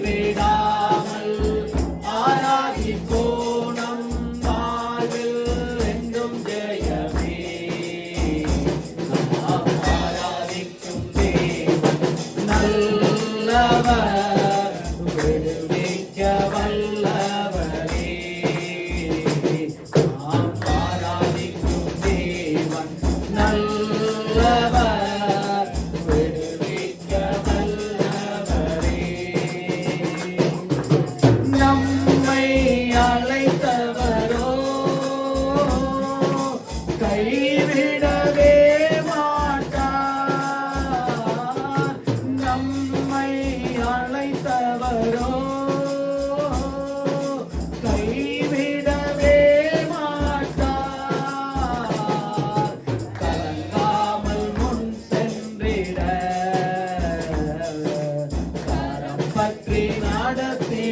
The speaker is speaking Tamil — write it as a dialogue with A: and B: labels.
A: விடாமல் ஆராதிப்போம் நம் வாழ்வில் என்றும் ஜெயமே. நாம் ஆராதிக்கும் தேவன் நல்லவர், விடுவிக்க வல்லவரே. நாம் ஆராதிக்கும் தேவன் நல்லவர், விடுவிக்க வல்லவரே. நம்மை அழைத்தவரோ கைவிடவே மாட்டார். நம்மை அழைத்தவரோ கைவிடவே மாட்டார். கலங்காமல் முன் சென்றிட கரம் பற்றி நடத்தி